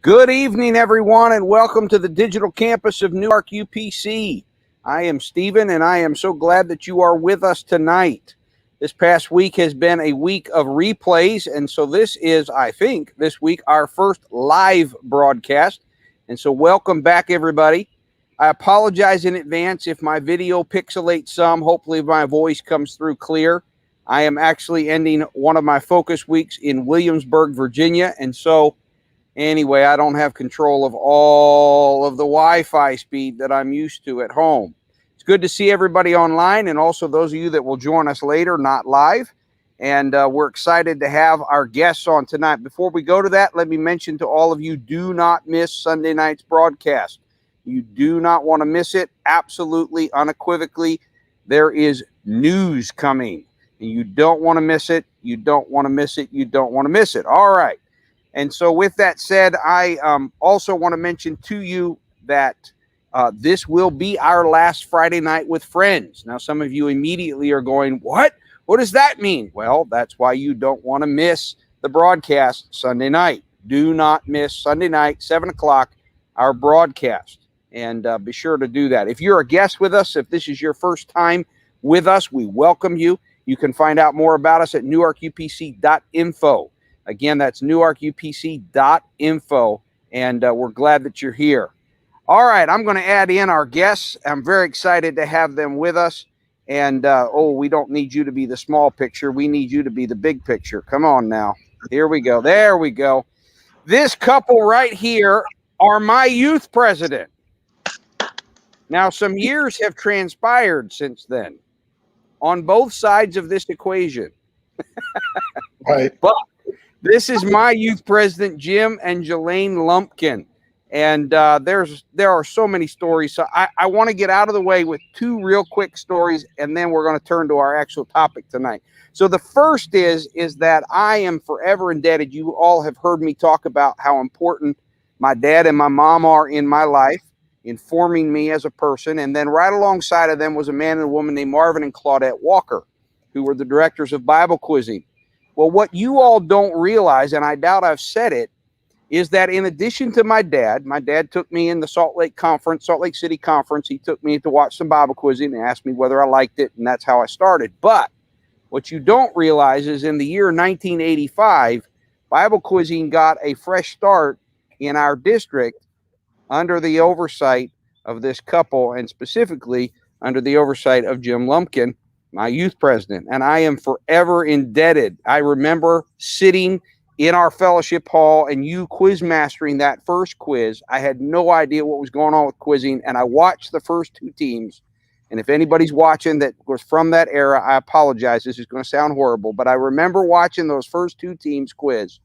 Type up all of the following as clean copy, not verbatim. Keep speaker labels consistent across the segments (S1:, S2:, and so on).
S1: Good evening, everyone, and welcome to the digital campus of Newark UPC. I am Stephen, and I am so glad that you are with us tonight. This past week has been a week of replays, and so this is, I think, this week our first live broadcast. And so welcome back, everybody. I apologize in advance if my video pixelates some. Hopefully my voice comes through clear. I am actually ending one of my focus weeks in Williamsburg, Virginia, and so anyway, I don't have control of all of the Wi-Fi speed that I'm used to at home. It's good to see everybody online, and also those of you that will join us later, not live. And we're excited to have our guests on tonight. Before we go to that, let me mention to all of you, do not miss Sunday night's broadcast. You do not want to miss it. Absolutely, unequivocally, there is news coming, and you don't want to miss it. You don't want to miss it. You don't want to miss it. All right. And so with that said, I also want to mention to you that this will be our last Friday night with friends. Now, some of you immediately are going, what? What does that mean? Well, that's why you don't want to miss the broadcast Sunday night. Do not miss Sunday night, 7 o'clock, our broadcast. And be sure to do that. If you're a guest with us, if this is your first time with us, we welcome you. You can find out more about us at newarkupc.info. Again, that's newarkupc.info, and we're glad that you're here. All right, I'm going to add in our guests. I'm very excited to have them with us. And, we don't need you to be the small picture. We need you to be the big picture. Come on now. Here we go. There we go. This couple right here are my youth president. Now, some years have transpired since then on both sides of this equation.
S2: Right.
S1: But this is my youth president, Jim and Jelaine Lumpkin. And there are so many stories. So I want to get out of the way with two real quick stories, and then we're going to turn to our actual topic tonight. So the first is that I am forever indebted. You all have heard me talk about how important my dad and my mom are in my life, in forming me as a person. And then right alongside of them was a man and a woman named Marvin and Claudette Walker, who were the directors of Bible quizzing. Well, what you all don't realize, and I doubt I've said it, is that in addition to my dad took me in the Salt Lake City conference. He took me to watch some Bible quizzing and asked me whether I liked it, and that's how I started. But what you don't realize is in the year 1985, Bible quizzing got a fresh start in our district under the oversight of this couple, and specifically under the oversight of Jim Lumpkin, my youth president, and I am forever indebted. I remember sitting in our fellowship hall and you quiz mastering that first quiz. I had no idea what was going on with quizzing, and I watched the first two teams. And if anybody's watching that was from that era, I apologize. This is going to sound horrible, but I remember watching those first two teams quiz,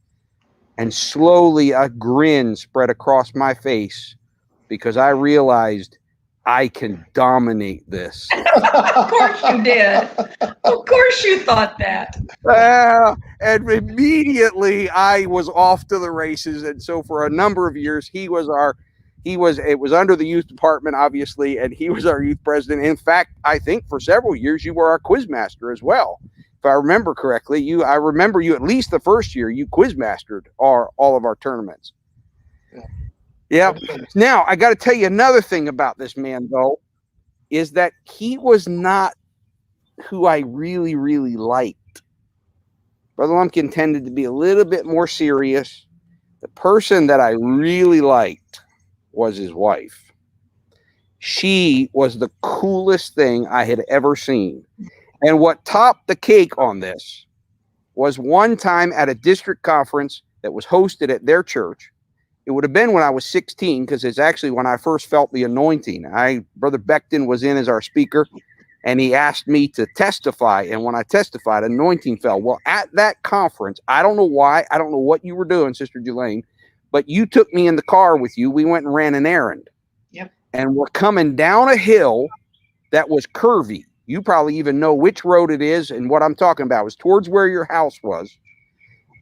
S1: and slowly a grin spread across my face because I realized I can dominate this.
S3: Of course you did. Of course you thought that.
S1: And immediately I was off to the races. And so for a number of years, it was under the youth department, obviously, and he was our youth president. In fact, I think for several years, you were our quiz master as well. If I remember correctly, I remember you at least the first year you quiz mastered all of our tournaments. Yeah. Now, I got to tell you another thing about this man, though, is that he was not who I really, really liked. Brother Lumpkin tended to be a little bit more serious. The person that I really liked was his wife. She was the coolest thing I had ever seen. And what topped the cake on this was one time at a district conference that was hosted at their church. It would have been when I was 16, because it's actually when I first felt the anointing. Brother Beckton was in as our speaker, and he asked me to testify. And when I testified, anointing fell. Well, at that conference, I don't know why. I don't know what you were doing, Sister Jelaine, but you took me in the car with you. We went and ran an errand.
S3: Yep.
S1: And we're coming down a hill that was curvy. You probably even know which road it is and what I'm talking about. It was towards where your house was.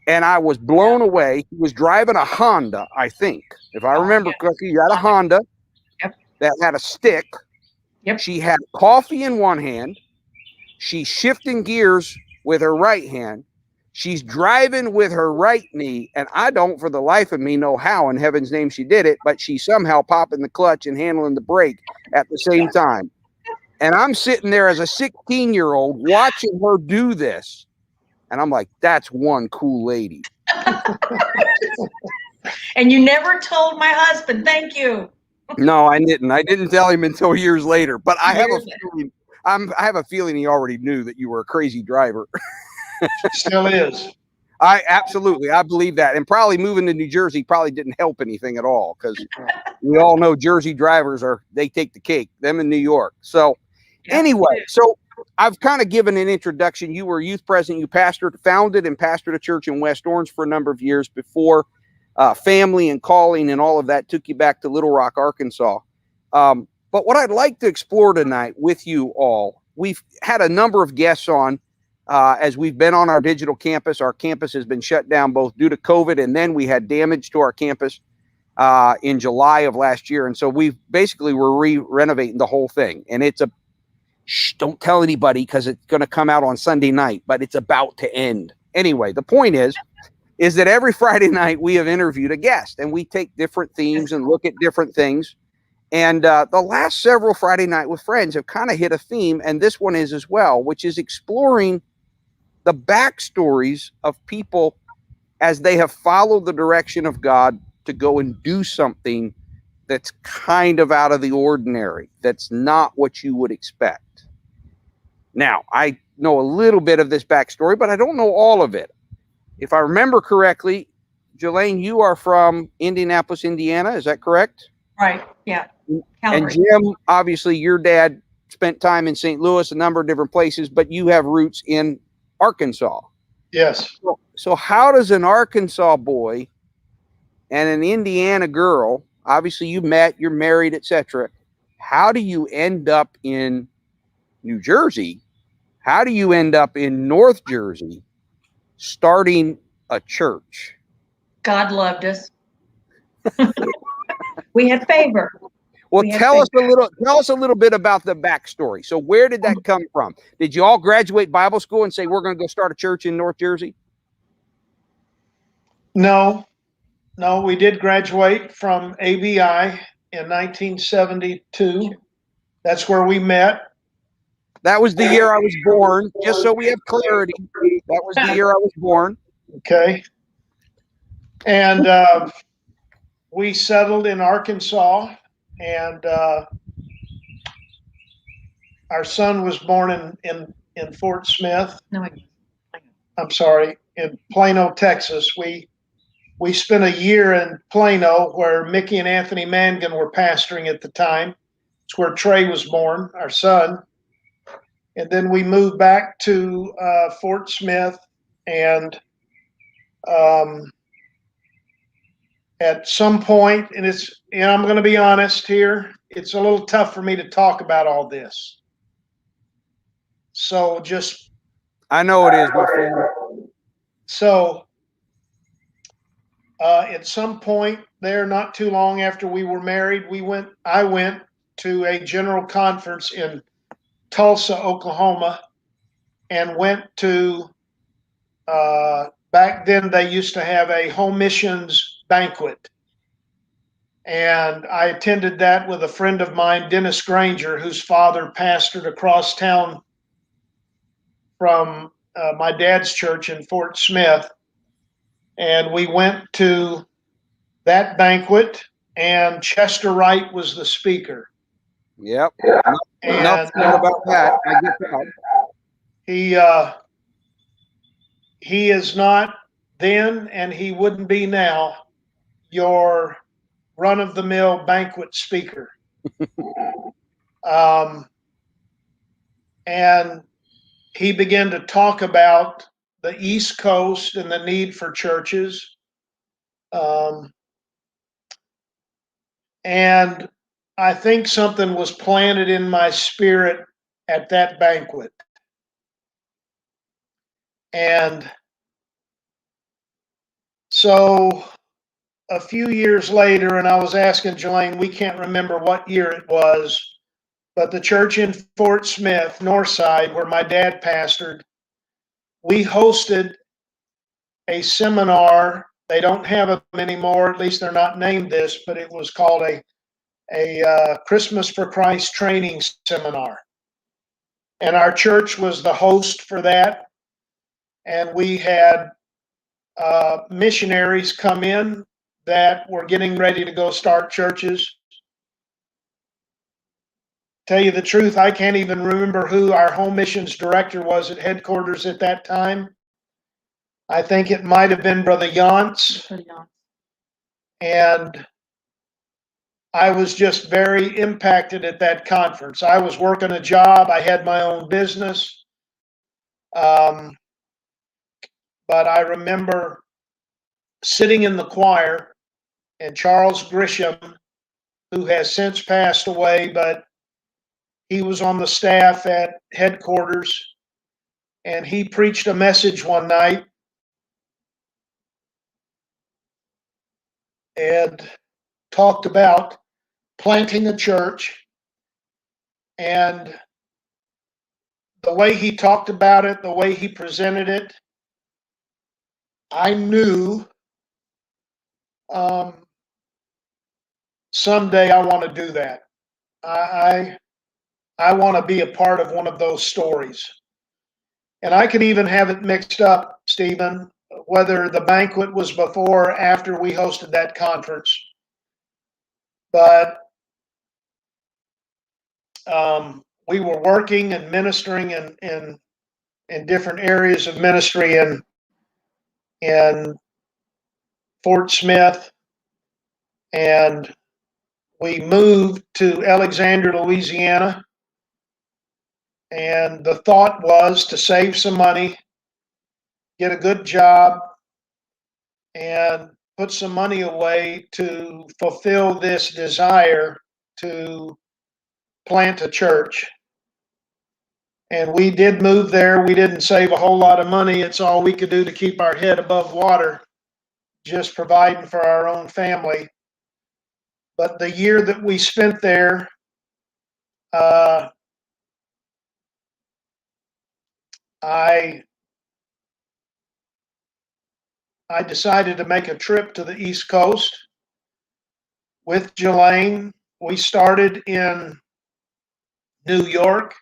S1: And I was blown away. He was driving a Honda, I think. If I remember correctly, you had a Honda that had a stick.
S3: Yep.
S1: She had coffee in one hand. She's shifting gears with her right hand. She's driving with her right knee, and I don't for the life of me know how in heaven's name she did it, but she's somehow popping the clutch and handling the brake at the same time. And I'm sitting there as a 16-year-old watching her do this. And I'm like, that's one cool lady.
S3: And you never told my husband, thank you.
S1: No, I didn't. I didn't tell him until years later. But I have a
S3: Years
S1: feeling I have a feeling he already knew that you were a crazy driver.
S2: Still is.
S1: I believe that. And probably moving to New Jersey probably didn't help anything at all, because we all know Jersey drivers they take the cake, them in New York. So
S3: Yeah.
S1: anyway, so I've kind of given an introduction. You were a youth president, you founded and pastored a church in West Orange for a number of years before family and calling and all of that took you back to Little Rock, Arkansas. But what I'd like to explore tonight with you all, we've had a number of guests on as we've been on our digital campus. Our campus has been shut down both due to COVID, and then we had damage to our campus in July of last year. And so we're renovating the whole thing. And it's don't tell anybody because it's going to come out on Sunday night, but it's about to end. Anyway, the point is that every Friday night we have interviewed a guest, and we take different themes and look at different things. And the last several Friday Night with Friends have kind of hit a theme, and this one is as well, which is exploring the backstories of people as they have followed the direction of God to go and do something that's kind of out of the ordinary, that's not what you would expect. Now, I know a little bit of this backstory, but I don't know all of it. If I remember correctly, Jelaine, you are from Indianapolis, Indiana. Is that correct?
S3: Right. Yeah.
S1: And Jim, obviously, your dad spent time in St. Louis, a number of different places, but you have roots in Arkansas.
S2: Yes.
S1: So how does an Arkansas boy and an Indiana girl, obviously you met, you're married, etc., how do you end up in New Jersey? How do you end up in North Jersey starting a church?
S3: God loved us. We had favor.
S1: Well, tell us a little bit about the backstory. So where did that come from? Did you all graduate Bible school and say, we're going to go start a church in North Jersey?
S2: No, we did graduate from ABI in 1972. That's where we met.
S1: That was the year I was born, just so we have clarity. That was the year I was born.
S2: Okay. And we settled in Arkansas, and our son was born in Fort Smith.
S3: No,
S2: I'm sorry, in Plano, Texas. We spent a year in Plano where Mickey and Anthony Mangan were pastoring at the time. It's where Trey was born, our son. And then we moved back to Fort Smith, and at some point, and I'm going to be honest here, it's a little tough for me to talk about all this. So
S1: I know it is, my friend.
S2: So at some point there, not too long after we were married, I went to a general conference in Tulsa, Oklahoma, and went to, back then they used to have a home missions banquet. And I attended that with a friend of mine, Dennis Granger, whose father pastored across town from my dad's church in Fort Smith. And we went to that banquet, and Chester Wright was the speaker.
S1: Yep.
S2: And
S1: not about that. I get that.
S2: He is not then, and he wouldn't be now, your run-of-the-mill banquet speaker. And he began to talk about the East Coast and the need for churches. And I think something was planted in my spirit at that banquet. And so a few years later, and I was asking Jelaine, we can't remember what year it was, but the church in Fort Smith, Northside, where my dad pastored, we hosted a seminar. They don't have them anymore. At least they're not named this, but it was called a Christmas for Christ training seminar. And our church was the host for that. And we had missionaries come in that were getting ready to go start churches. Tell you the truth, I can't even remember who our home missions director was at headquarters at that time. I think it might have been Brother Yance. And I was just very impacted at that conference. I was working a job. I had my own business. But I remember sitting in the choir, and Charles Grisham, who has since passed away, but he was on the staff at headquarters, and he preached a message one night and talked about planting a church. And the way he talked about it, the way he presented it, I knew someday I want to do that. I want to be a part of one of those stories. And I could even have it mixed up, Stephen, whether the banquet was before or after we hosted that conference. But we were working and ministering in different areas of ministry in Fort Smith, and we moved to Alexandria, Louisiana. And the thought was to save some money, get a good job, and put some money away to fulfill this desire to plant a church. And we did move there. We didn't save a whole lot of money. It's all we could do to keep our head above water, just providing for our own family. But the year that we spent there, I decided to make a trip to the East Coast with Jelaine. We started in New York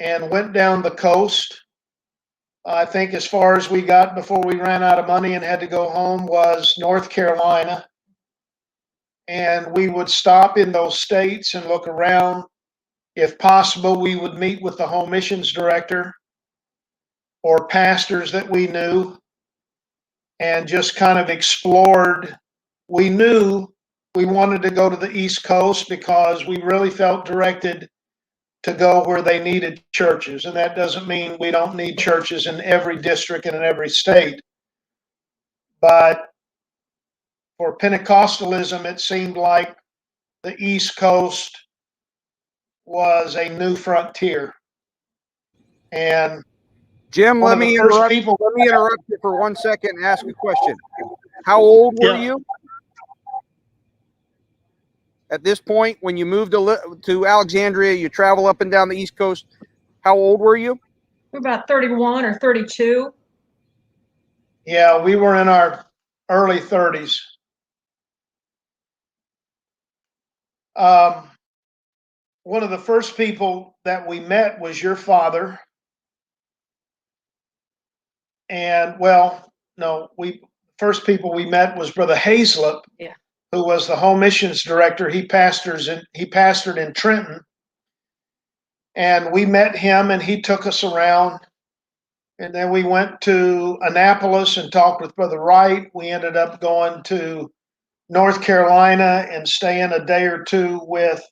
S2: and went down the coast. I think as far as we got before we ran out of money and had to go home was North Carolina. And we would stop in those states and look around. If possible, we would meet with the home missions director or pastors that we knew and just kind of explored. We knew we wanted to go to the East Coast because we really felt directed to go where they needed churches. And that doesn't mean we don't need churches in every district and in every state. But for Pentecostalism, it seemed like the East Coast was a new frontier. And
S1: Jim,
S2: one
S1: let
S2: of the
S1: me
S2: first
S1: interrupt.
S2: people.
S1: Let me interrupt you for 1 second and ask a question. How old were
S2: Yeah.
S1: you at this point when you moved to Alexandria? You travel up and down the East Coast. How old were you?
S3: We're about 31 or 32.
S2: Yeah, we were in our early 30s. One of the first people that we met was your father. And first people we met was Brother Hazlip,
S3: Yeah.
S2: who was the home missions director. He pastored in Trenton. And we met him and he took us around. And then we went to Annapolis and talked with Brother Wright. We ended up going to North Carolina and staying a day or two with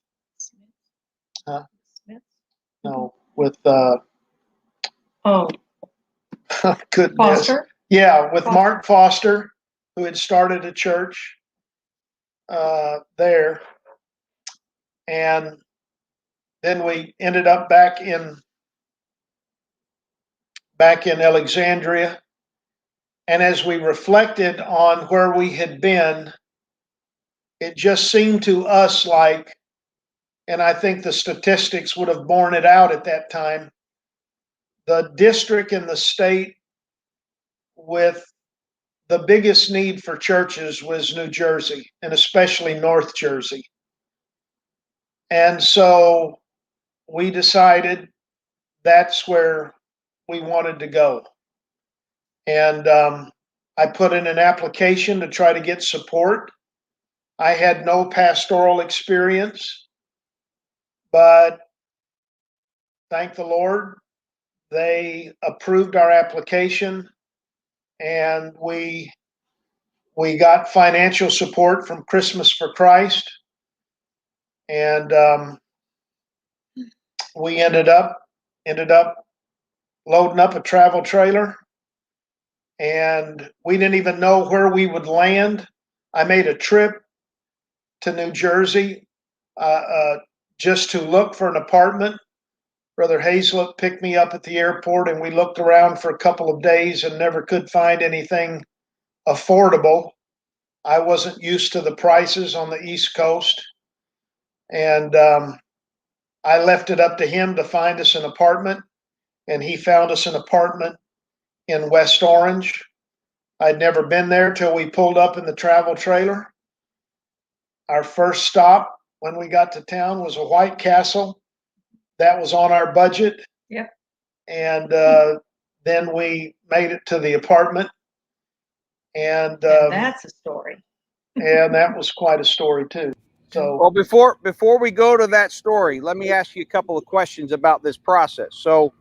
S2: goodness.
S3: Foster.
S2: Yeah, with
S3: Foster.
S2: Mark Foster, who had started a church there. And then we ended up back in Alexandria. And as we reflected on where we had been, it just seemed to us like, and I think the statistics would have borne it out at that time, the district and the state with the biggest need for churches was New Jersey, and especially North Jersey. And so we decided that's where we wanted to go. And I put in an application to try to get support. I had no pastoral experience, but thank the Lord, they approved our application, and we got financial support from Christmas for Christ, and we ended up loading up a travel trailer, and we didn't even know where we would land. I made a trip to New Jersey just to look for an apartment. Brother Hazlett picked me up at the airport, and we looked around for a couple of days and never could find anything affordable. I wasn't used to the prices on the East Coast, and I left it up to him to find us an apartment, and he found us an apartment in West Orange. I'd never been there till we pulled up in the travel trailer. Our first stop when we got to town was a White Castle. That was on our budget.
S3: Yep.
S2: And then we made it to the apartment. And
S3: that's a story.
S2: and that was quite a story too. So,
S1: well, before we go to that story, let me ask you a couple of questions about this process. So,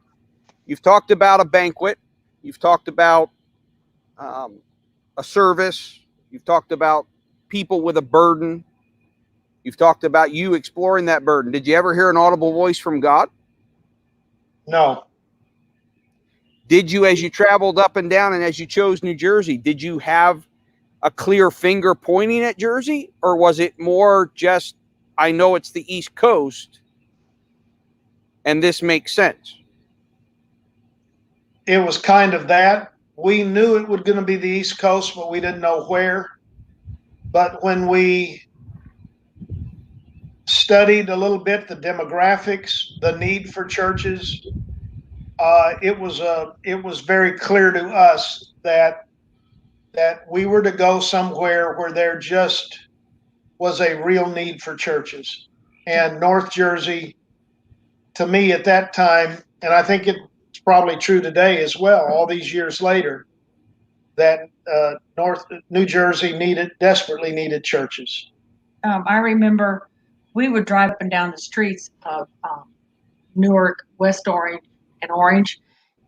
S1: you've talked about a banquet, you've talked about a service, you've talked about people with a burden, you've talked about you exploring that burden. Did you ever hear an audible voice from God?
S2: no.
S1: Did you, as you traveled up and down and as you chose New Jersey, did you have a clear finger pointing at Jersey, or was it more just, I know it's the East Coast and this makes sense?
S2: It was kind of that. We knew it was going to be the East Coast, but we didn't know where. But when we studied a little bit the demographics, the need for churches, it was very clear to us that we were to go somewhere where there just was a real need for churches. And North Jersey, to me at that time, and I think it's probably true today as well, all these years later, that New Jersey desperately needed churches.
S3: I remember we would drive up and down the streets of Newark, West Orange, and Orange,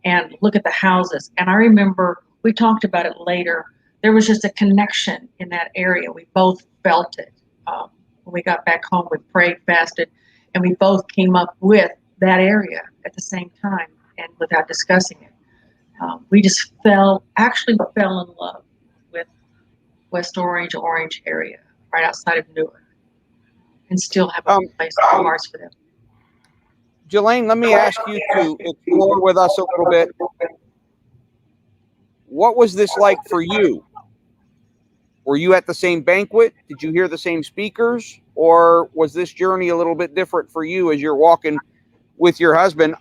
S3: and look at the houses. And I remember we talked about it later. There was just a connection in that area. We both felt it. When we got back home, we prayed, fasted, and we both came up with that area at the same time, and without discussing it. We just fell in love with West Orange area, right outside of Newark, and still have a place in our hearts for them.
S1: Jelaine, let me ask you to explore with us a little bit. What was this like for you? Were you at the same banquet? Did you hear the same speakers? Or was this journey a little bit different for you as you're walking with your husband,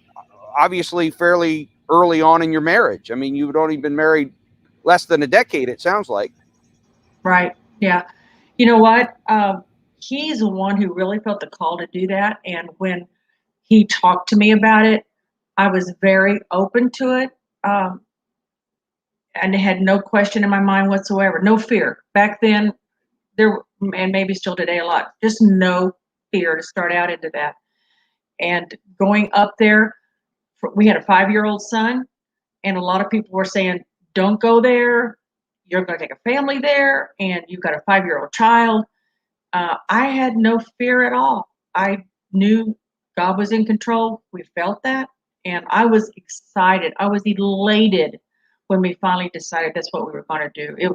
S1: obviously fairly early on in your marriage? I mean, you've only been married less than a decade, it sounds like.
S3: Right. Yeah. You know what? He's the one who really felt the call to do that. And when he talked to me about it, I was very open to it. And had no question in my mind whatsoever, no fear. Back then, and maybe still today a lot, just no fear to start out into that. And going up there, we had a 5-year-old son, and a lot of people were saying, don't go there. You're going to take a family there, and you've got a 5-year-old child. I had no fear at all. I knew God was in control. We felt that. And I was excited. I was elated when we finally decided that's what we were going to do. It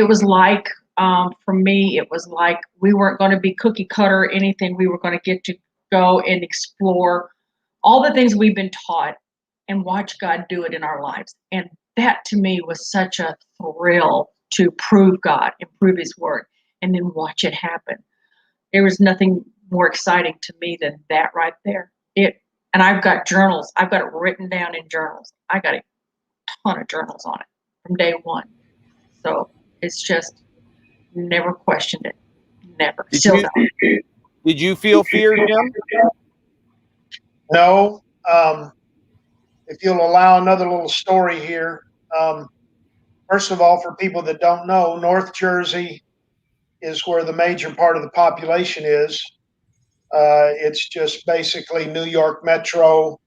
S3: was like, for me, it was like we weren't going to be cookie cutter or anything. We were going to get to go and explore all the things we've been taught and watch God do it in our lives. And that to me was such a thrill, to prove God and prove his word and then watch it happen. There was nothing more exciting to me than that right there. And I've got journals. I've got it written down in journals. I got a ton of journals on it from day one. So it's just never questioned it. Never.
S1: Did
S3: Still
S1: you
S3: don't.
S1: did you feel fear, Jim?
S2: No. If you'll allow another little story here. First of all, for people that don't know, North Jersey is where the major part of the population is. It's just basically New York Metro.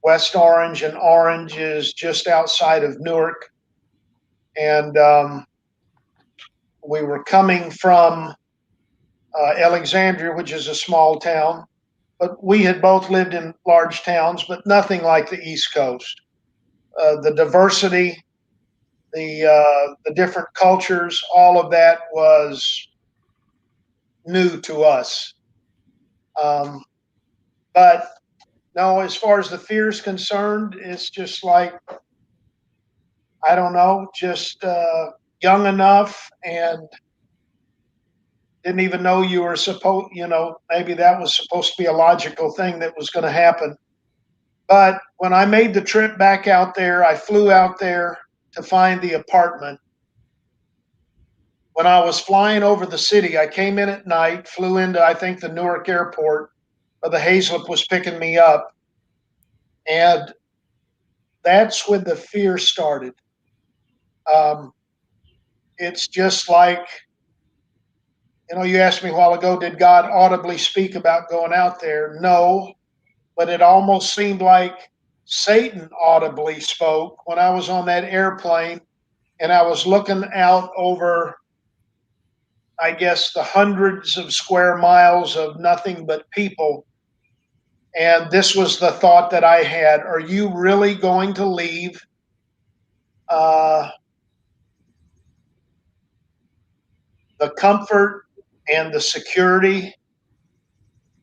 S2: West Orange and Orange is just outside of Newark. And we were coming from Alexandria, which is a small town. But we had both lived in large towns, but nothing like the East Coast. The diversity, the different cultures, all of that was new to us. But no, as far as the fear is concerned, it's just like, I don't know, just young enough and didn't even know you were supposed, maybe that was supposed to be a logical thing that was going to happen. But when I made the trip back out there, I flew out there to find the apartment. When I was flying over the city, I came in at night, flew into, I think, the Newark airport, where the Haslip was picking me up. And that's when the fear started. It's just like, you asked me a while ago, did God audibly speak about going out there? No, but it almost seemed like Satan audibly spoke when I was on that airplane and I was looking out over, I guess, the hundreds of square miles of nothing but people. And this was the thought that I had. Are you really going to leave the comfort and the security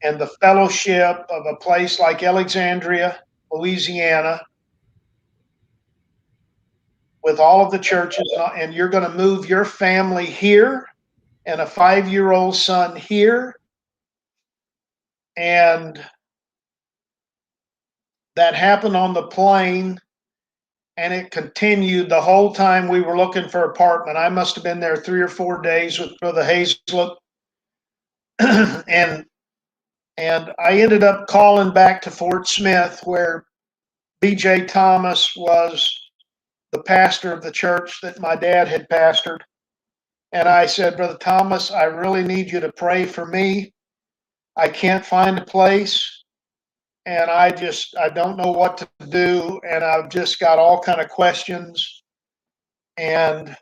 S2: and the fellowship of a place like Alexandria, Louisiana, with all of the churches, and you're going to move your family here and a 5-year-old son here? And that happened on the plane, and it continued the whole time we were looking for an apartment. I must have been there 3 or 4 days with Brother Haslip. and I ended up calling back to Fort Smith, where B.J. Thomas was the pastor of the church that my dad had pastored. And I said, Brother Thomas, I really need you to pray for me. I can't find a place, and I don't know what to do, and I've just got all kind of questions. And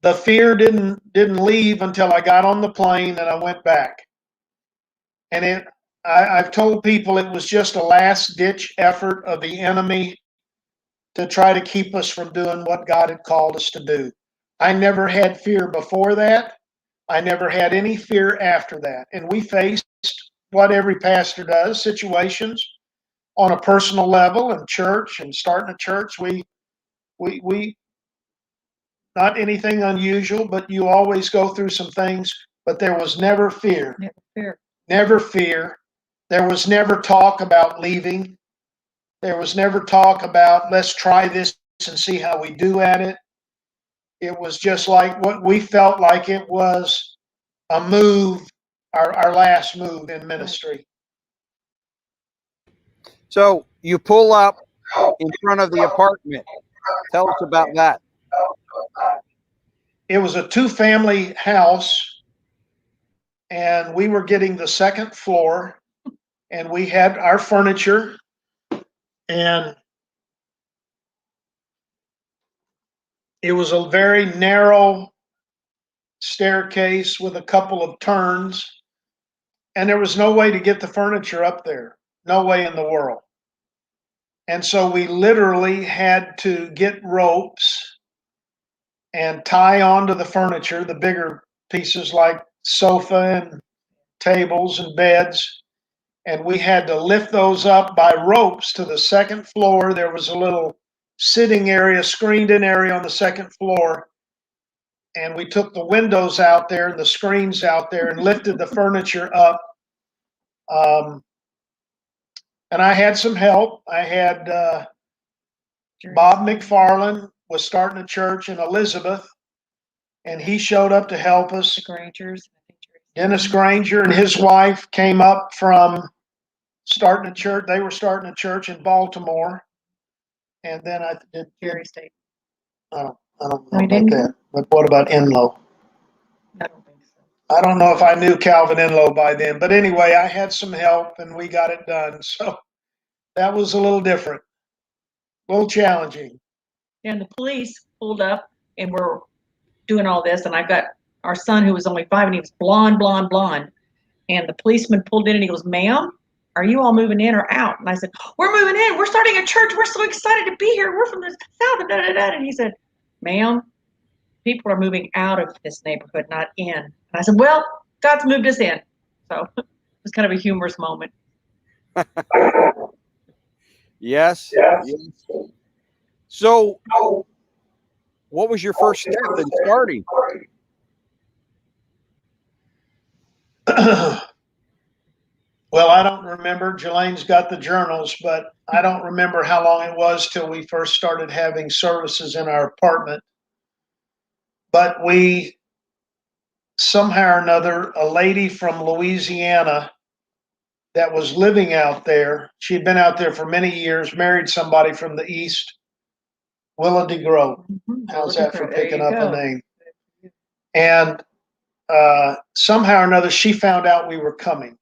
S2: the fear didn't leave until I got on the plane and I went back. And I've told people it was just a last ditch effort of the enemy to try to keep us from doing what God had called us to do. I never had fear before that. I never had any fear after that. And we faced what every pastor does, situations on a personal level in church and starting a church. We not anything unusual, but you always go through some things, but there was never fear.
S3: Never fear.
S2: Never fear. There was never talk about leaving. There was never talk about, let's try this and see how we do at it. It was just like what we felt like it was a move, our last move in ministry.
S1: So you pull up in front of the apartment. Tell us about that.
S2: It was a 2-family house, and we were getting the second floor, and we had our furniture, and it was a very narrow staircase with a couple of turns, and there was no way to get the furniture up there. No way in the world. And so we literally had to get ropes and tie onto the furniture, the bigger pieces like sofa and tables and beds. And we had to lift those up by ropes to the second floor. There was a little sitting area, screened in area on the second floor. And we took the windows out there and the screens out there and lifted the furniture up. And I had some help. I had Bob McFarland was starting a church in Elizabeth, and he showed up to help us.
S3: The Grangers.
S2: Dennis Granger and his wife came up from starting a church. They were starting a church in Baltimore. And then I did
S3: Jerry State.
S2: I don't know
S3: Oh, you
S2: about
S3: didn't?
S2: that. But what about Enlow?
S3: I don't think so.
S2: I don't know if I knew Calvin Enlow by then. But anyway, I had some help and we got it done. So that was a little different, a little challenging.
S3: And the police pulled up and were doing all this. And I got our son, who was only 5, and he was blonde, blonde, blonde. And the policeman pulled in and he goes, "Ma'am, are you all moving in or out?" And I said, "We're moving in. We're starting a church. We're so excited to be here. We're from the south." And he said, "Ma'am, people are moving out of this neighborhood, not in." And I said, "Well, God's moved us in." So it was kind of a humorous moment.
S1: Yes. Yes. So, what was your first step in starting?
S2: Well, I don't remember. Jelaine's got the journals, but I don't remember how long it was till we first started having services in our apartment. But we, somehow or another, a lady from Louisiana that was living out there, she'd been out there for many years, married somebody from the East, Willa DeGroat. How's that for picking up a name? And somehow or another, she found out we were coming.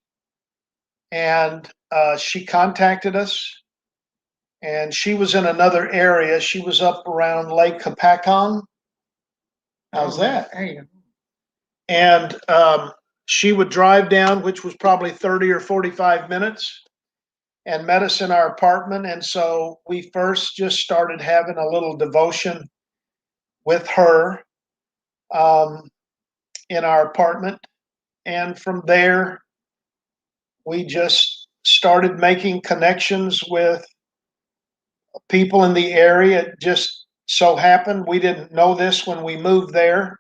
S2: And she contacted us. And she was in another area. She was up around Lake Kapakong. How's that?
S3: There you go.
S2: And she would drive down, which was probably 30 or 45 minutes, and met us in our apartment. And so we first just started having a little devotion with her in our apartment. And from there, we just started making connections with people in the area. It just so happened, we didn't know this when we moved there,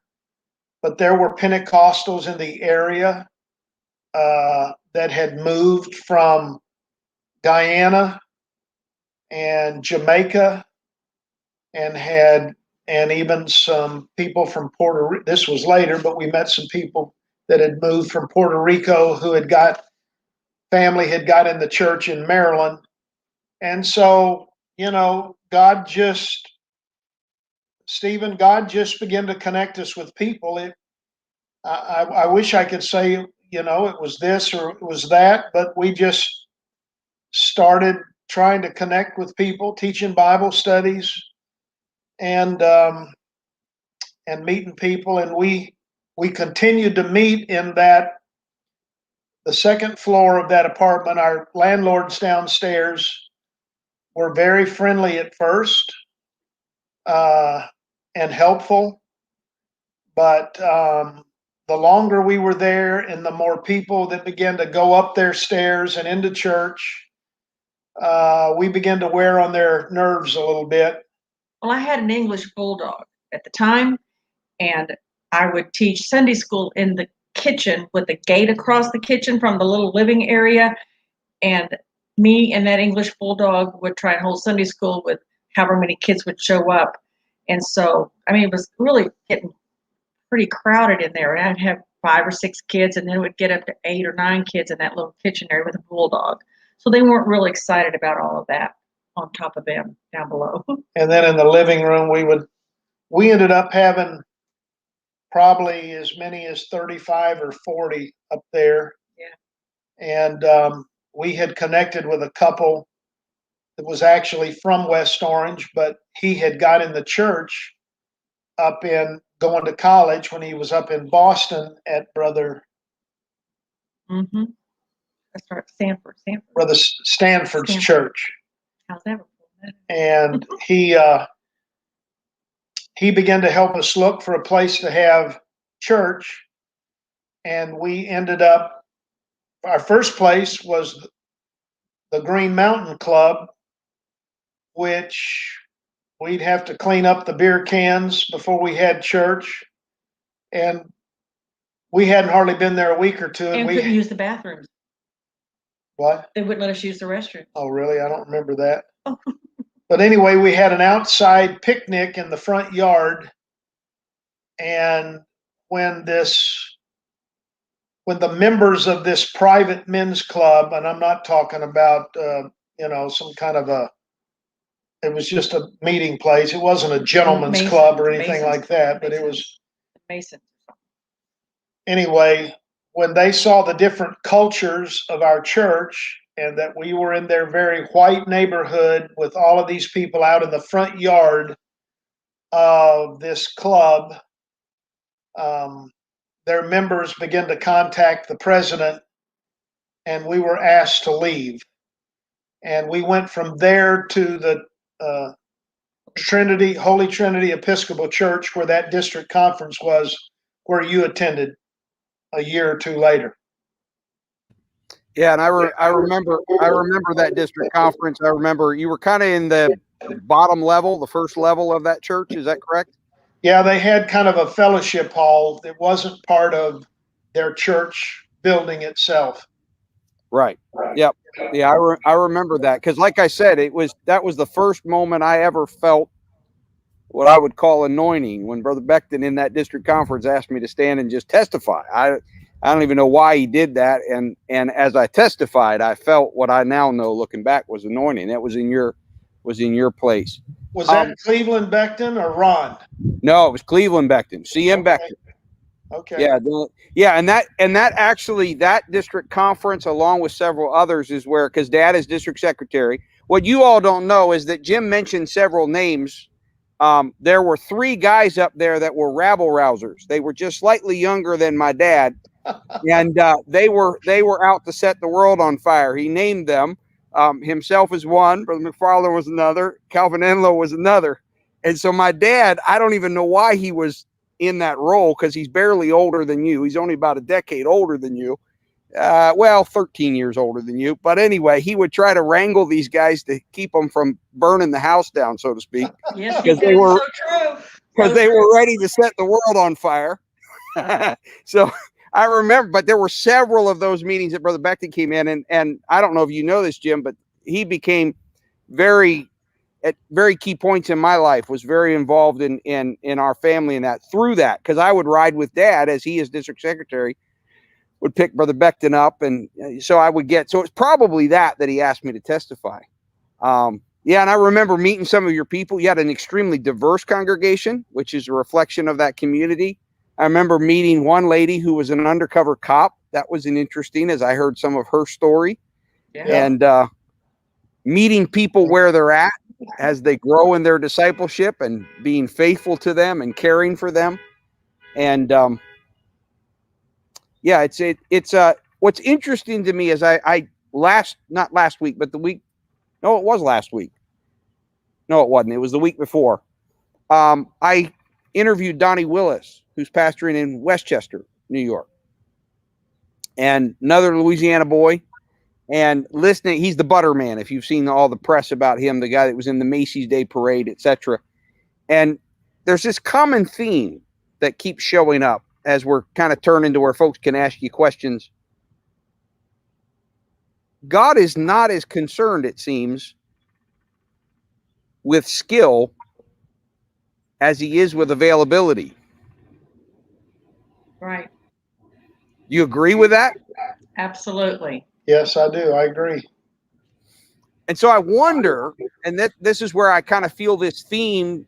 S2: but there were Pentecostals in the area that had moved from Guyana and Jamaica and even some people from Puerto Rico. This was later, but we met some people that had moved from Puerto Rico who had got family had got in the church in Maryland. And so, God just began to connect us with people. I wish I could say, it was this or it was that, but we just started trying to connect with people, teaching Bible studies, and meeting people. And we continued to meet in the second floor of that apartment. Our landlords downstairs were very friendly at first and helpful, but the longer we were there and the more people that began to go up their stairs and into church, we began to wear on their nerves a little bit.
S3: Well, I had an English bulldog at the time, and I would teach Sunday school in the kitchen with a gate across the kitchen from the little living area. And me and that English bulldog would try and hold Sunday school with however many kids would show up. And so, it was really getting pretty crowded in there. And I'd have 5 or 6 kids, and then it would get up to 8 or 9 kids in that little kitchen area with a bulldog. So they weren't really excited about all of that on top of them down below.
S2: And then in the living room, we ended up having probably as many as 35 or 40 up there.
S3: Yeah.
S2: And we had connected with a couple that was actually from West Orange, but he had got in the church up in going to college when he was up in Boston at Brother
S3: Mm-hmm. That's right, Stanford.
S2: Brother Stanford's church.
S3: How's that?
S2: And he began to help us look for a place to have church. And we ended up, our first place was the Green Mountain Club, which we'd have to clean up the beer cans before we had church. And we hadn't hardly been there a week or two.
S3: And couldn't use the bathrooms.
S2: What?
S3: They wouldn't let us use the restroom.
S2: Oh, really? I don't remember that. But anyway, we had an outside picnic in the front yard. And when the members of this private men's club, and I'm not talking about, some kind of it was just a meeting place. It wasn't a gentleman's club or anything like that, but it was.
S3: Mason.
S2: Anyway, when they saw the different cultures of our church and that we were in their very white neighborhood with all of these people out in the front yard of this club, their members began to contact the president, and we were asked to leave. And we went from there to the Holy Trinity Episcopal Church, where that district conference was, where you attended a year or two later.
S1: Yeah, and I remember that district conference. I remember you were kind of in the bottom level, the first level of that church. Is that correct?
S2: Yeah, they had kind of a fellowship hall. It wasn't part of their church building itself.
S1: Right. Yep. Yeah, I remember that because, like I said, that was the first moment I ever felt what I would call anointing when Brother Beckton in that district conference asked me to stand and just testify. I don't even know why he did that, and as I testified, I felt what I now know, looking back, was anointing. That was in your place.
S2: Was that Cleveland Beckton or Ron?
S1: No, it was Cleveland Beckton, CM Beckton.
S2: Okay.
S1: Yeah, and that actually, that district conference, along with several others, is where, because Dad is district secretary. What you all don't know is that Jim mentioned several names. There were 3 guys up there that were rabble rousers. They were just slightly younger than my dad, and they were out to set the world on fire. He named them. Himself is one, Brother McFarland was another, Calvin Enlow was another. And so my dad, I don't even know why he was in that role, because he's barely older than you. He's only about a decade older than you. 13 years older than you. But anyway, he would try to wrangle these guys to keep them from burning the house down, so to speak.
S3: Yes, because they were so true.
S1: Because they were ready to set the world on fire. So I remember, but there were several of those meetings that Brother Beckton came in, and I don't know if you know this, Jim, but he became at very key points in my life, was very involved in our family and through that, because I would ride with Dad as he is district secretary, would pick Brother Beckton up, and so it's probably that he asked me to testify. Yeah, and I remember meeting some of your people. You had an extremely diverse congregation, which is a reflection of that community. I remember meeting one lady who was an undercover cop. That was interesting, as I heard some of her story.
S3: Yeah.
S1: And meeting people where they're at as they grow in their discipleship, and being faithful to them and caring for them. And yeah, it's what's interesting to me is not last week, but it was last week. No, it wasn't. It was the week before. I interviewed Donnie Willis, who's pastoring in Westchester, New York, and another Louisiana boy. And listening, he's the butter man. If you've seen all the press about him, the guy that was in the Macy's Day Parade, etc. And there's this common theme that keeps showing up as we're kind of turning to where folks can ask you questions. God is not as concerned, it seems, with skill as he is with availability.
S3: Right.
S1: You agree with that?
S3: Absolutely.
S2: Yes, I do. I agree.
S1: And so I wonder, and this is where I kind of feel this theme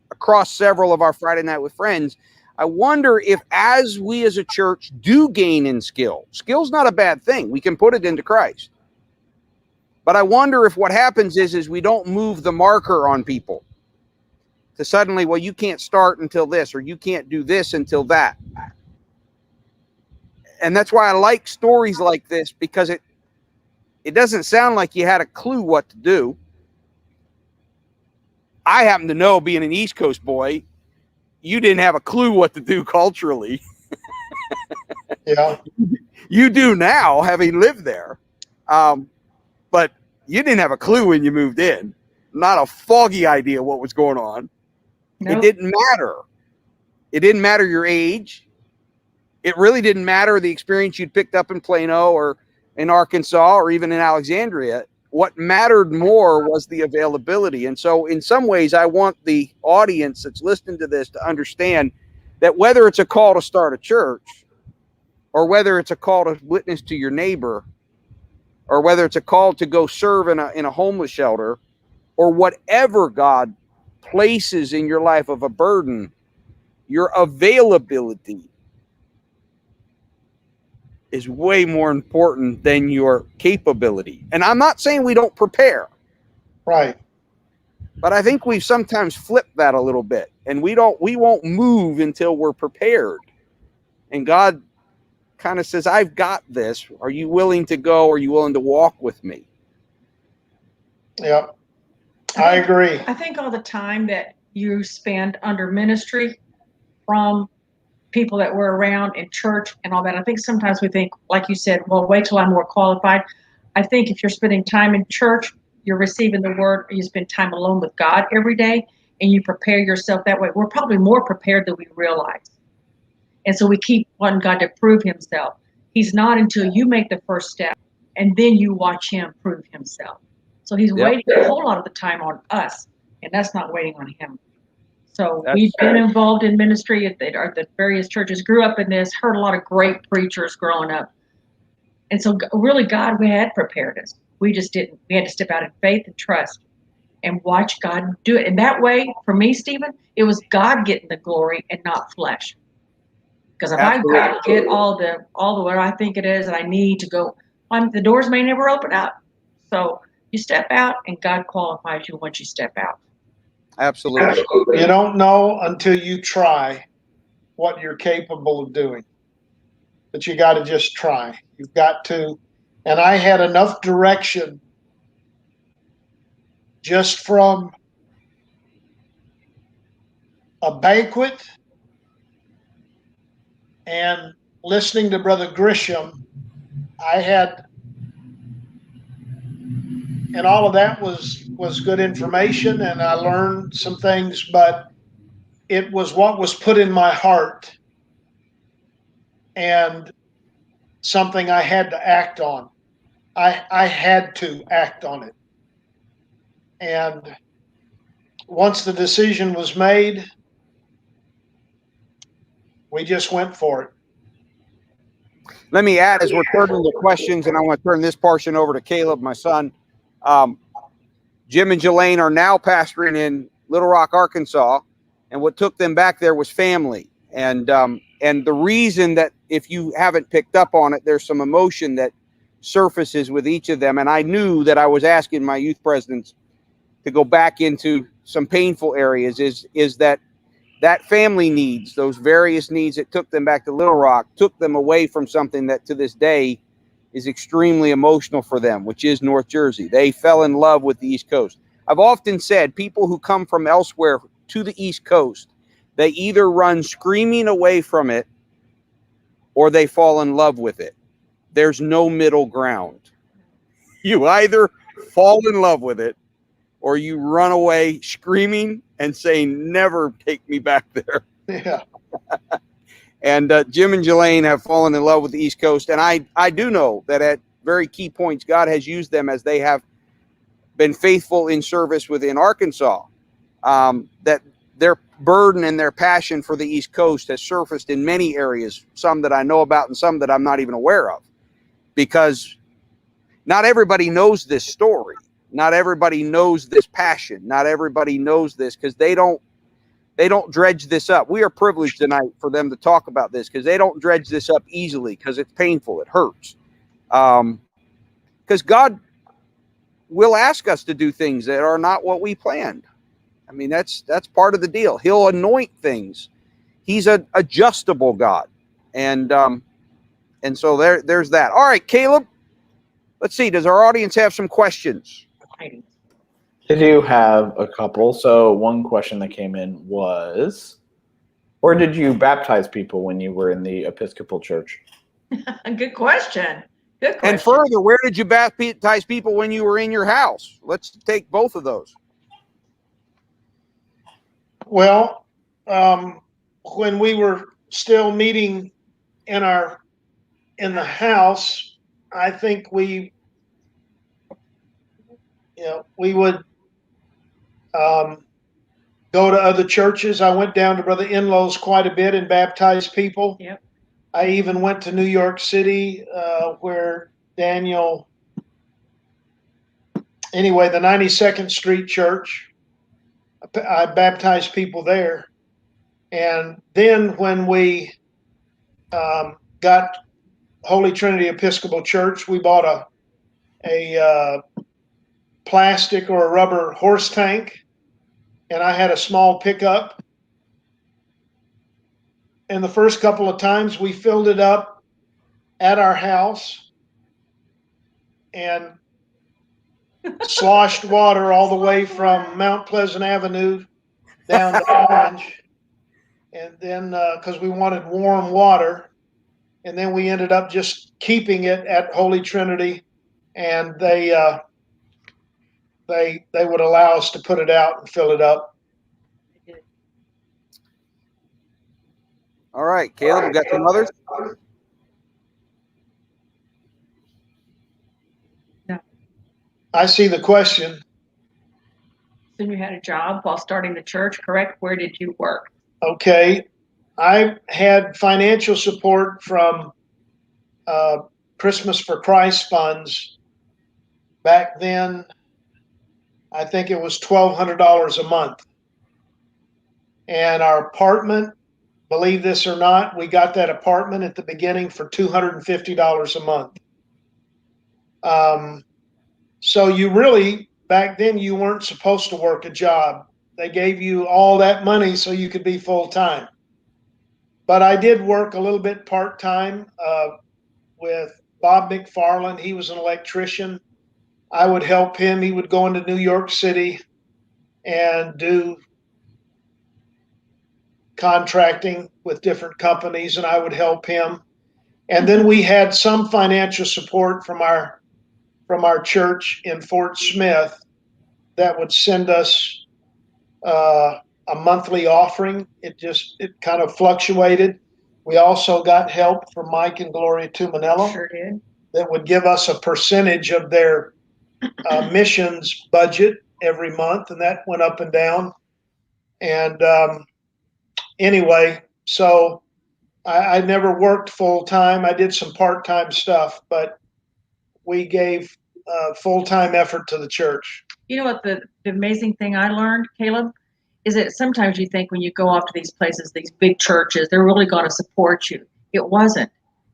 S1: across several of our Friday Night with Friends. I wonder if, as we as a church do gain in skill's not a bad thing. We can put it into Christ. But I wonder if what happens is we don't move the marker on people to suddenly, well, you can't start until this, or you can't do this until that. And that's why I like stories like this, because it doesn't sound like you had a clue what to do. I happen to know, being an East Coast boy, you didn't have a clue what to do culturally.
S2: Yeah.
S1: You do now, having lived there. But you didn't have a clue when you moved in. Not a foggy idea what was going on.
S3: Nope.
S1: It didn't matter. It didn't matter your age. It really didn't matter the experience you'd picked up in Plano, or in Arkansas or even in Alexandria. What mattered more was the availability. And so in some ways, I want the audience that's listening to this to understand that whether it's a call to start a church, or whether it's a call to witness to your neighbor, or whether it's a call to go serve in a homeless shelter, or whatever God places in your life of a burden, your availability is way more important than your capability. And I'm not saying we don't prepare.
S2: Right.
S1: But I think we've sometimes flipped that a little bit, and we won't move until we're prepared. And God kind of says, I've got this. Are you willing to go? Are you willing to walk with me?
S2: Yep. I agree.
S3: I think all the time that you spend under ministry from people that were around in church and all that, I think sometimes we think, like you said, well, wait till I'm more qualified. I think if you're spending time in church, you're receiving the word, you spend time alone with God every day, and you prepare yourself that way. We're probably more prepared than we realize. And so we keep wanting God to prove himself. He's not until you make the first step, and then you watch him prove himself. So he's waiting a whole lot of the time on us, and that's not waiting on him. So we've been involved in ministry at the various churches, grew up in this, heard a lot of great preachers growing up. And so really God had prepared us. We just didn't. We had to step out in faith and trust and watch God do it. And that way, for me, Stephen, it was God getting the glory and not flesh. Because if I get all the what I think it is that I need to go, the doors may never open up. So you step out and God qualifies you once you step out.
S1: Absolutely.
S2: You don't know until you try what you're capable of doing. But you got to just try. You've got to. And I had enough direction just from a banquet and listening to Brother Grisham. I had, and all of that was good information, and I learned some things, but it was what was put in my heart and something I had to act on. I had to act on it. And once the decision was made, we just went for it.
S1: Let me add, as we're turning to questions, and I want to turn this portion over to Caleb, my son. Jim and Jelaine are now pastoring in Little Rock, Arkansas, and what took them back there was family. And the reason that, if you haven't picked up on it, there's some emotion that surfaces with each of them. And I knew that I was asking my youth presidents to go back into some painful areas, is that family needs, those various needs that took them back to Little Rock, took them away from something that to this day is extremely emotional for them, which is North Jersey. They fell in love with the East Coast. I've often said people who come from elsewhere to the East Coast, they either run screaming away from it or they fall in love with it. There's no middle ground. You either fall in love with it or you run away screaming and saying, never take me back there.
S2: Yeah.
S1: And Jim and Jelaine have fallen in love with the East Coast. And I do know that at very key points, God has used them as they have been faithful in service within Arkansas, that their burden and their passion for the East Coast has surfaced in many areas, some that I know about and some that I'm not even aware of, because not everybody knows this story. Not everybody knows this passion. Not everybody knows this because they don't dredge this up. We are privileged tonight for them to talk about this because they don't dredge this up easily because it's painful. It hurts. Because God will ask us to do things that are not what we planned. I mean, that's part of the deal. He'll anoint things. He's an adjustable God. And so there's that. All right, Caleb, let's see. Does our audience have some questions?
S4: They do have a couple. So one question that came in was, where did you baptize people when you were in the Episcopal Church?
S3: Good question. Good question.
S1: And further, where did you baptize people when you were in your house? Let's take both of those.
S2: Well, when we were still meeting in the house, I think we would go to other churches. I went down to Brother Inlow's quite a bit and baptized people.
S3: Yep.
S2: I even went to New York City where Daniel, anyway, the 92nd Street Church. I baptized people there. And then when we got Holy Trinity Episcopal Church, we bought a plastic or a rubber horse tank, and I had a small pickup. And the first couple of times we filled it up at our house and sloshed water all the way from Mount Pleasant Avenue down to Orange. And then, because we wanted warm water, and then we ended up just keeping it at Holy Trinity, and they would allow us to put it out and fill it up.
S1: All right, Caleb, we got some others?
S3: No.
S2: I see the question.
S3: So you had a job while starting the church, correct? Where did you work?
S2: Okay. I had financial support from Christmas for Christ funds. Back then, I think it was $1,200 a month. And our apartment, believe this or not, we got that apartment at the beginning for $250 a month. So you really, back then, you weren't supposed to work a job. They gave you all that money so you could be full-time. But I did work a little bit part-time with Bob McFarland. He was an electrician. I would help him. He would go into New York City and do contracting with different companies, and I would help him. And then we had some financial support from our church in Fort Smith that would send us a monthly offering. It kind of fluctuated. We also got help from Mike and Gloria Tumanello.
S3: Sure did.
S2: That would give us a percentage of their missions budget every month, and that went up and down. And anyway, so I never worked full time. I did some part-time stuff, but we gave full-time effort to the church.
S3: You know what the amazing thing I learned, Caleb, is that sometimes you think when you go off to these places, these big churches, they're really going to support you. It wasn't.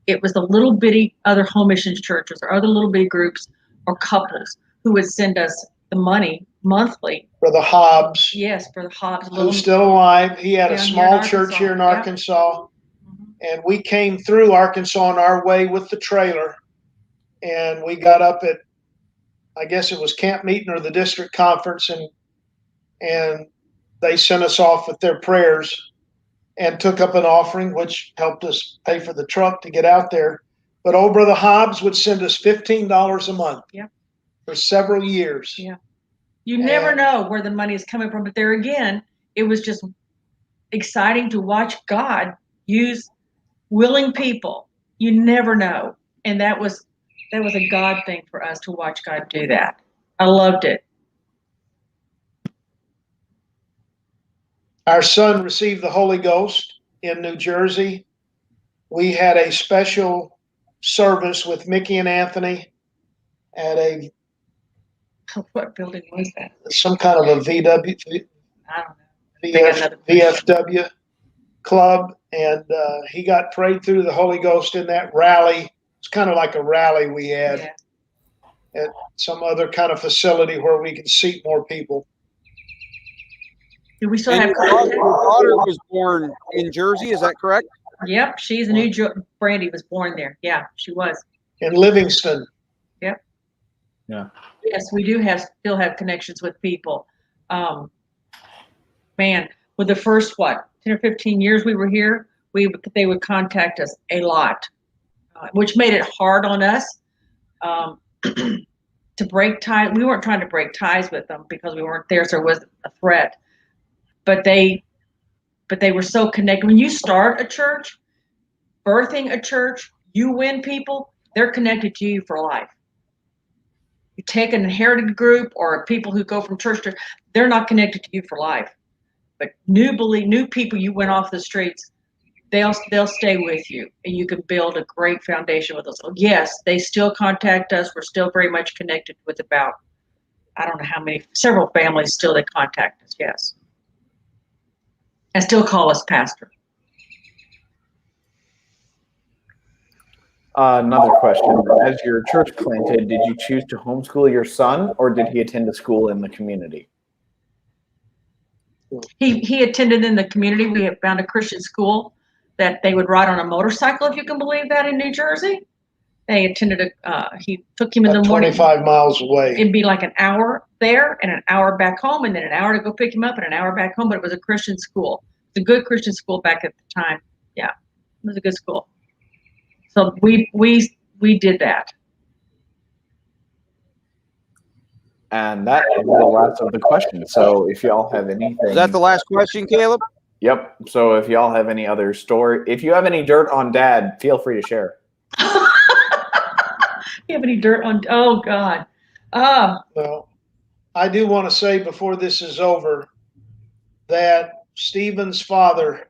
S3: It was the little bitty other home missions churches or other little bitty groups or couples who would send us the money monthly.
S2: For the Hobbs.
S3: Yes, for the Hobbs.
S2: Who's still alive. He had a small church here in
S3: Yep.
S2: Arkansas. And we came through Arkansas on our way with the trailer. And we got up at, I guess it was camp meeting or the district conference, and they sent us off with their prayers and took up an offering, which helped us pay for the truck to get out there. But old Brother Hobbs would send us $15 a month.
S3: Yep.
S2: For several years.
S3: Yeah. You never know where the money is coming from, but there again, it was just exciting to watch God use willing people. You never know. And that was a God thing for us to watch God do that. I loved it.
S2: Our son received the Holy Ghost in New Jersey. We had a special service with Mickey and Anthony at
S3: what building was that?
S2: Some kind of a VW,
S3: I don't know.
S2: VFW club, and he got prayed through the Holy Ghost in that rally. It's kind of like a rally we had at some other kind of facility where we could seat more people.
S3: Do we still
S1: And
S3: have
S1: your daughter was born in Jersey, is that correct?
S3: Yep, she's Brandy was born there. Yeah, she was.
S2: In Livingston.
S3: Yep.
S4: Yeah.
S3: Yes, we do still have connections with people. Man, with the first 10 or 15 years we were here, they would contact us a lot, which made it hard on us to break ties. We weren't trying to break ties with them because we weren't there, so it wasn't a threat. But they were so connected. When you start a church, birthing a church, you win people, they're connected to you for life. You take an inherited group or people who go from church to, they're not connected to you for life. But new people you went off the streets, they'll stay with you, and you can build a great foundation with those. So yes, they still contact us. We're still very much connected with about, I don't know how many, several families still that contact us. Yes, and still call us pastor.
S4: Another question. As your church planted, did you choose to homeschool your son, or did he attend a school in the community?
S3: He attended in the community. We had found a Christian school that they would ride on a motorcycle, if you can believe that, in New Jersey. They attended he took him in the morning.
S2: 25 miles away.
S3: It'd be like an hour there and an hour back home, and then an hour to go pick him up and an hour back home. But it was a Christian school. It's a good Christian school back at the time. Yeah, it was a good school. So we did that.
S4: And that is the last of the questions. So if y'all have anything.
S1: Is that the last question, Caleb?
S4: Yep. So if y'all have any other story, if you have any dirt on Dad, feel free to share.
S3: You have any dirt on? Oh God.
S2: Well, I do want to say before this is over that Stephen's father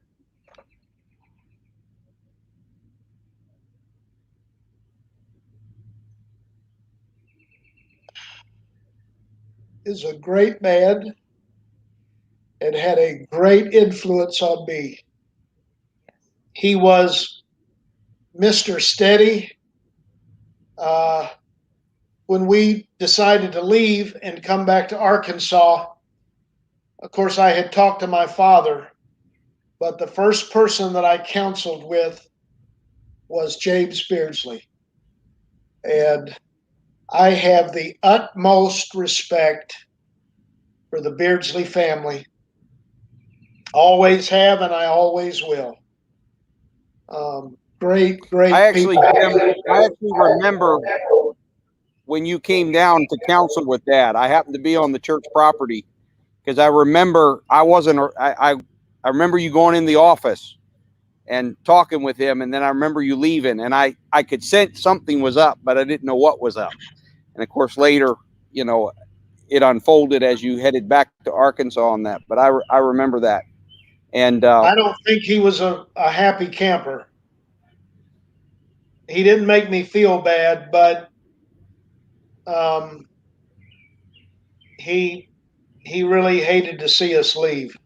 S2: is a great man and had a great influence on me. He was Mr. Steady. When we decided to leave and come back to Arkansas, of course, I had talked to my father, but the first person that I counseled with was James Beardsley. And I have the utmost respect for the Beardsley family. Always have, and I always will. Great
S1: I actually
S2: people.
S1: remember when you came down to counsel with Dad. I happened to be on the church property because I remember I remember you going in the office and talking with him, and then I remember you leaving, and I could sense something was up, but I didn't know what was up. And of course, later, it unfolded as you headed back to Arkansas on that. But I remember that. And
S2: I don't think he was a happy camper. He didn't make me feel bad, but he really hated to see us leave.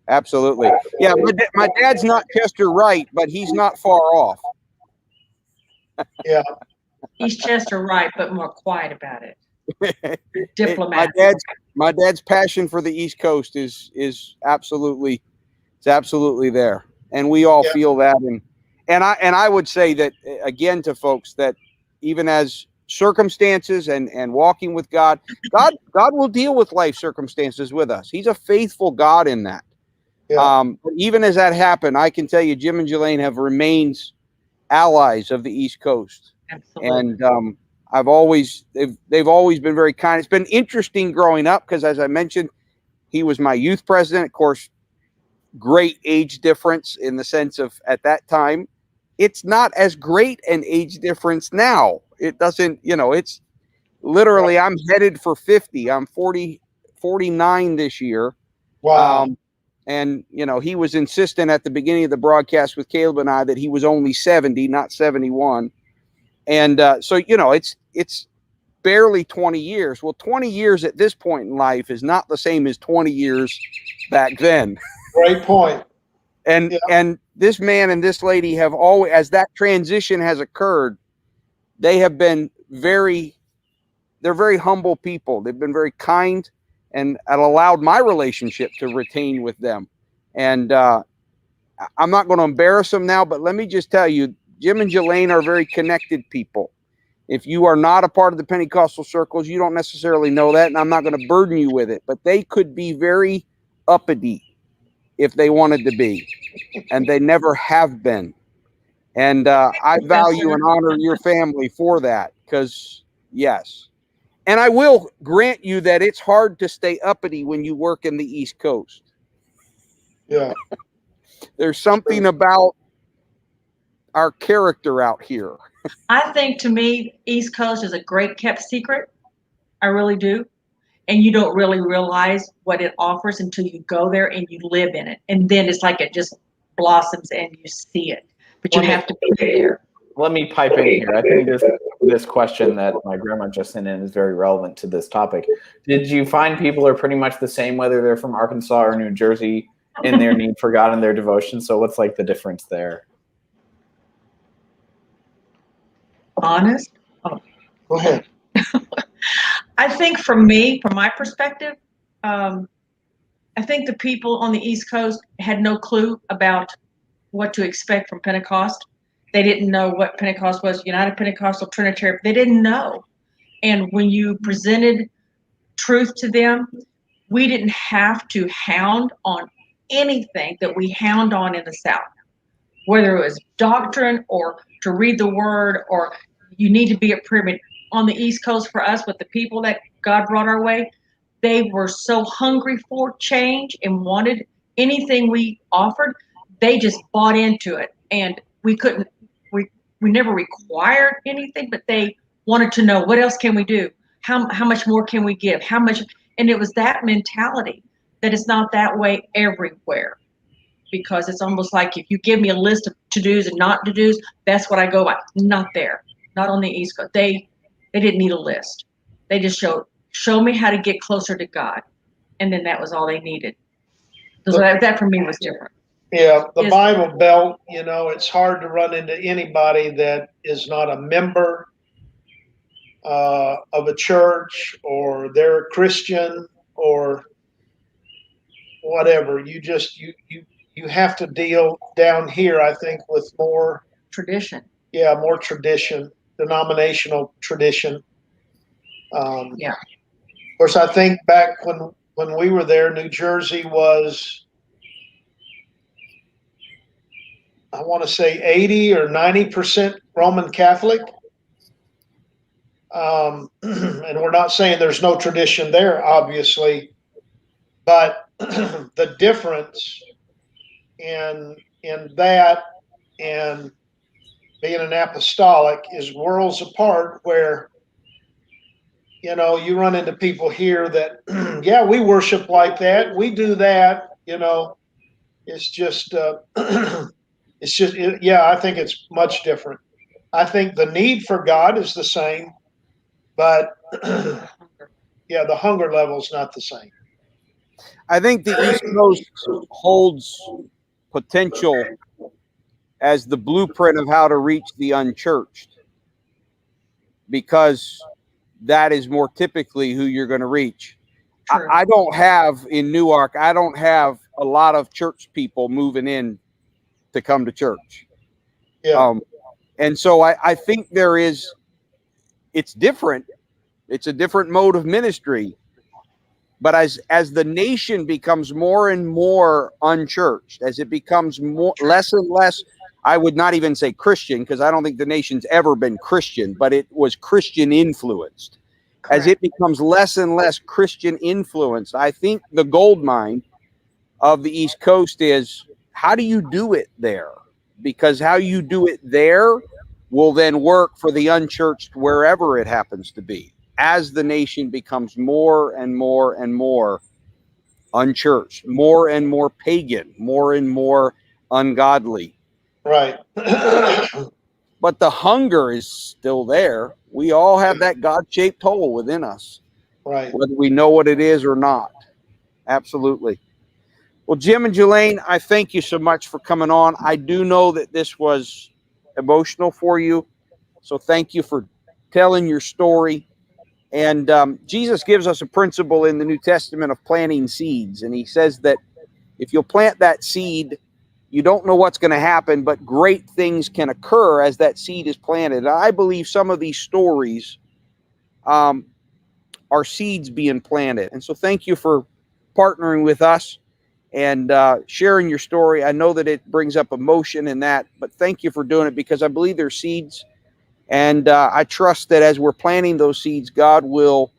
S1: Absolutely. Yeah, my dad's not Chester Wright, but he's not far off.
S2: Yeah.
S3: He's Chester Wright, but more quiet about it. Diplomat.
S1: My dad's passion for the East Coast is absolutely there, and we all feel that. And I would say that again to folks that even as circumstances and walking with God will deal with life circumstances with us. He's a faithful God in that. Yeah. Even as that happened, I can tell you, Jim and Jelaine have remained allies of the East Coast. Absolutely. And they've always been very kind. It's been interesting growing up because, as I mentioned, he was my youth president. Of course, great age difference in the sense of at that time. It's not as great an age difference now. It doesn't, it's literally, I'm headed for 50. I'm 49 this year.
S2: Wow.
S1: And, he was insistent at the beginning of the broadcast with Caleb and I that he was only 70, not 71. And so, it's barely 20 years. Well, 20 years at this point in life is not the same as 20 years back then.
S2: Great point.
S1: And this man and this lady have always, as that transition has occurred, they have been they're very humble people. They've been very kind, and it allowed my relationship to retain with them. And I'm not going to embarrass them now, but let me just tell you, Jim and Jelaine are very connected people. If you are not a part of the Pentecostal circles, you don't necessarily know that, and I'm not going to burden you with it. But they could be very uppity if they wanted to be, and they never have been. And I value and honor your family for that, because yes. And I will grant you that it's hard to stay uppity when you work in the East Coast.
S2: Yeah.
S1: There's something about our character out here.
S3: I think to me, East Coast is a great kept secret. I really do. And you don't really realize what it offers until you go there and you live in it. And then it's like it just blossoms and you see it. But you have to be there.
S4: Let me pipe in here. I think this question that my grandma just sent in is very relevant to this topic. Did you find people are pretty much the same, whether they're from Arkansas or New Jersey, in their need for God and their devotion? So what's like the difference there?
S3: Honest?
S2: Go ahead.
S3: I think for me, from my perspective, I think the people on the East Coast had no clue about what to expect from Pentecost. They didn't know what Pentecost was, United Pentecostal Trinitarian. They didn't know. And when you presented truth to them, we didn't have to hound on anything that we hound on in the South, whether it was doctrine or to read the word or you need to be a pyramid. On the East Coast for us, with the people that God brought our way, they were so hungry for change and wanted anything we offered. They just bought into it. And we couldn't, we never required anything, but they wanted to know, what else can we do? How much more can we give? How much? And it was that mentality that it's not that way everywhere. Because it's almost like if you give me a list of to-dos and not to-dos, that's what I go by. Not there. Not on the East Coast. They didn't need a list. They just show me how to get closer to God. And then that was all they needed. So that for me was different.
S2: Yeah, the Bible Belt, it's hard to run into anybody that is not a member of a church or they're a Christian or whatever. You have to deal down here, I think, with more
S3: tradition.
S2: Yeah, more tradition, denominational tradition.
S3: Yeah.
S2: Of course, I think back when we were there, New Jersey was, I want to say 80 or 90% Roman Catholic. And we're not saying there's no tradition there, obviously, but the difference in that and being an apostolic is worlds apart, where you run into people here that yeah, we worship like that, we do that. It's just yeah, I think it's much different. I think the need for God is the same, but yeah, the hunger level is not the same.
S1: I think the East Coast holds potential as the blueprint of how to reach the unchurched, because that is more typically who you're going to reach. I don't have in Newark, I don't have a lot of church people moving in to come to church.
S2: Yeah.
S1: And so I think it's different. It's a different mode of ministry. But as the nation becomes more and more unchurched, as it becomes less and less, I would not even say Christian, because I don't think the nation's ever been Christian, but it was Christian influenced. Correct. As it becomes less and less Christian influenced, I think the gold mine of the East Coast is, how do you do it there? Because how you do it there will then work for the unchurched wherever it happens to be, as the nation becomes more and more and more unchurched, more and more pagan, more and more ungodly.
S2: Right.
S1: But the hunger is still there. We all have that God-shaped hole within us,
S2: right,
S1: whether we know what it is or not. Absolutely. Well, Jim and Jelaine, I thank you so much for coming on. I do know that this was emotional for you, so thank you for telling your story. And Jesus gives us a principle in the New Testament of planting seeds. And he says that if you'll plant that seed, you don't know what's going to happen, but great things can occur as that seed is planted. And I believe some of these stories are seeds being planted. And so thank you for partnering with us and sharing your story. I know that it brings up emotion in that, but thank you for doing it, because I believe they're seeds. And I trust that as we're planting those seeds, God will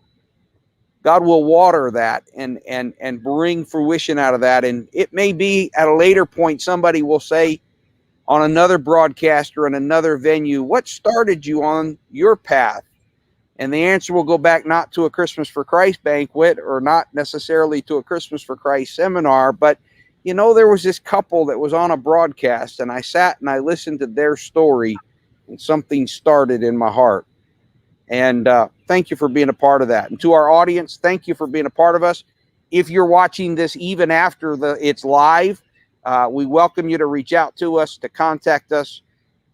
S1: water that and bring fruition out of that. And it may be at a later point, somebody will say, on another broadcaster and another venue, what started you on your path? And the answer will go back not to a Christmas for Christ banquet or not necessarily to a Christmas for Christ seminar, but there was this couple that was on a broadcast, and I sat and I listened to their story, and something started in my heart. And thank you for being a part of that. And to our audience, thank you for being a part of us. If you're watching this even after it's live, we welcome you to reach out to us, to contact us.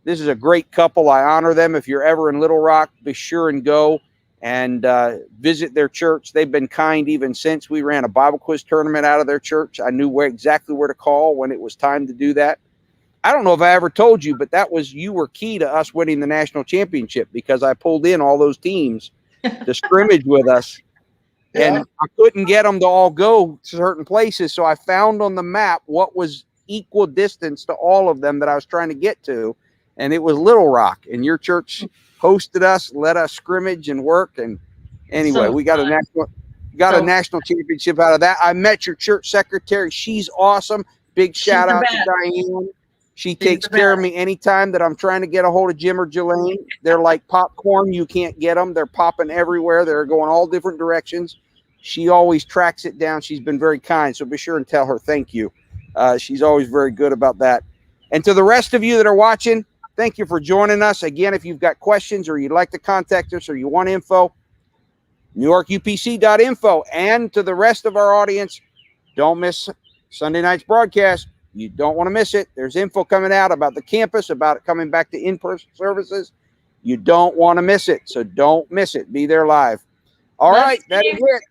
S1: This is a great couple. I honor them. If you're ever in Little Rock, be sure and go and visit their church. They've been kind even since we ran a Bible quiz tournament out of their church. I knew exactly where to call when it was time to do that. I don't know if I ever told you, but you were key to us winning the national championship, because I pulled in all those teams to scrimmage with us.
S2: Yeah.
S1: And I couldn't get them to all go to certain places. So I found on the map what was equal distance to all of them that I was trying to get to. And it was Little Rock. And your church hosted us, let us scrimmage and work. And anyway,
S3: So
S1: we got a national championship out of that. I met your church secretary. She's awesome. Big shout out to Diane. She takes care of me anytime that I'm trying to get a hold of Jim or Jelaine. They're like popcorn. You can't get them. They're popping everywhere. They're going all different directions. She always tracks it down. She's been very kind. So be sure and tell her thank you. She's always very good about that. And to the rest of you that are watching, thank you for joining us. Again, if you've got questions or you'd like to contact us or you want info, NewYorkUPC.info. And to the rest of our audience, don't miss Sunday night's broadcast. You don't want to miss it. There's info coming out about the campus, about it coming back to in-person services. You don't want to miss it. So don't miss it. Be there live. All right. That is it.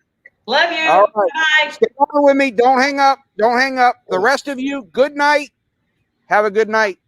S3: Love you.
S1: All right.
S3: Bye.
S1: Stay on with me. Don't hang up. Don't hang up. The rest of you, good night. Have a good night.